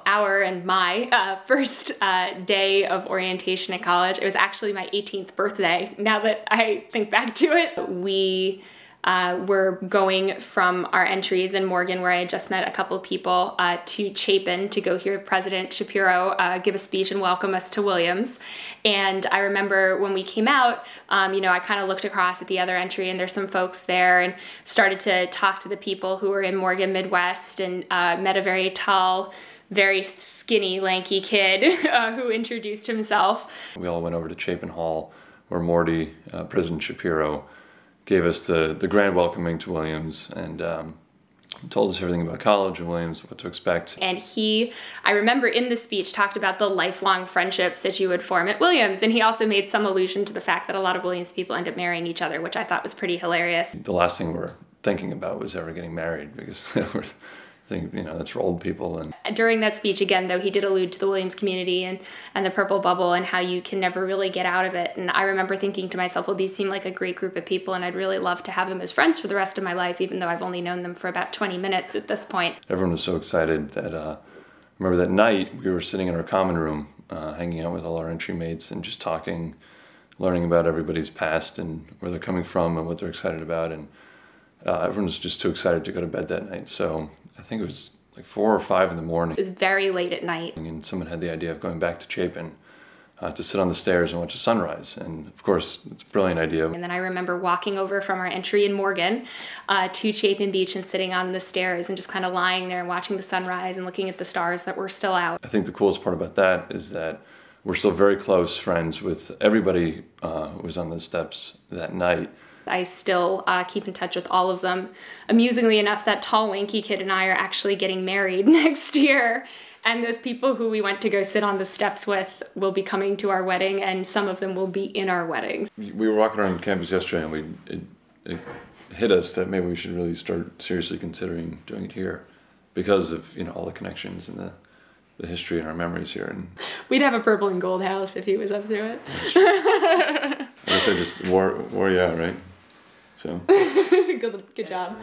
Our and my first day of orientation at college. It was actually my 18th birthday, now that I think back to it. We were going from our entries in Morgan, where I had just met a couple of people, to Chapin to go hear President Shapiro give a speech and welcome us to Williams. And I remember when we came out, I kind of looked across at the other entry, and there's some folks there, and started to talk to the people who were in Morgan Midwest, and met a very tall, very skinny, lanky kid who introduced himself. We all went over to Chapin Hall, where Morty, President Shapiro, gave us the grand welcoming to Williams, and told us everything about college and Williams, what to expect. And he, I remember in the speech, talked about the lifelong friendships that you would form at Williams, and he also made some allusion to the fact that a lot of Williams people end up marrying each other, which I thought was pretty hilarious. The last thing we're thinking about was ever getting married, because we're thinking, that's for old people. And during that speech, again, though, he did allude to the Williams community and the purple bubble and how you can never really get out of it. And I remember thinking to myself, well, these seem like a great group of people, and I'd really love to have them as friends for the rest of my life, even though I've only known them for about 20 minutes at this point. Everyone was so excited that, remember that night, we were sitting in our common room, hanging out with all our entry mates and just talking, learning about everybody's past and where they're coming from and what they're excited about. And everyone was just too excited to go to bed that night. So I think it was like 4 or 5 in the morning. It was very late at night. And someone had the idea of going back to Chapin to sit on the stairs and watch the sunrise. And of course, it's a brilliant idea. And then I remember walking over from our entry in Morgan to Chapin Beach and sitting on the stairs and just kind of lying there and watching the sunrise and looking at the stars that were still out. I think the coolest part about that is that we're still very close friends with everybody who was on the steps that night. I still keep in touch with all of them. Amusingly enough, that tall, lanky kid and I are actually getting married next year. And those people who we went to go sit on the steps with will be coming to our wedding, and some of them will be in our weddings. We were walking around campus yesterday, and it hit us that maybe we should really start seriously considering doing it here, because of all the connections and the history and our memories here. And we'd have a purple and gold house if he was up to it. I guess I just wore you out, right? So good job.